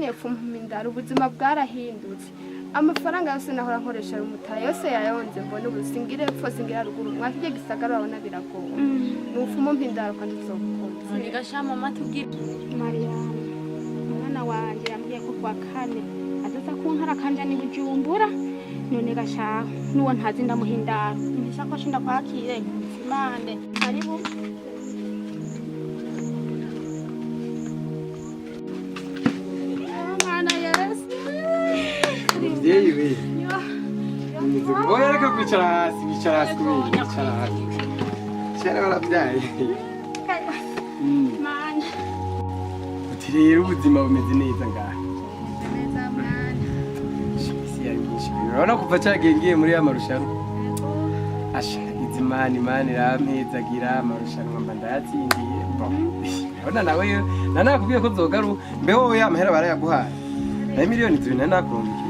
nepfo mpindara ubuzima bwarahindutse amafaranga yose nahora nkoresha rumutaye yose yayonze mbone ubu singire epfo singira ruguru mwakije gisagara urabona biragoye nufumo mpindara kandi uzokunda none gasha mama tubwire Mariana umwana wanje yambwiye ko kwa kane azaza kuntara kanja ni Bujumbura none gasha nuwo ntazi ndamuhindara nishakoshi ndakwakire mande karibu Yewe. Oya reka kwicara hasi kubera kwicara hasi. Cyane barabyaye. Mana. Uti rero ubuzima bumeze neza ngaha. neza mwana Isi yari myinshi. Urabona kuva cyagengiye muri ya marushanwa. Asha Imana irampezagira amarushanwa mba ndayatsindiye. Urabona nawe nanakubwiye ko zogaru mbeho ya mahera barayaguhaye. Na miliyoni 2 nanakurumbiye.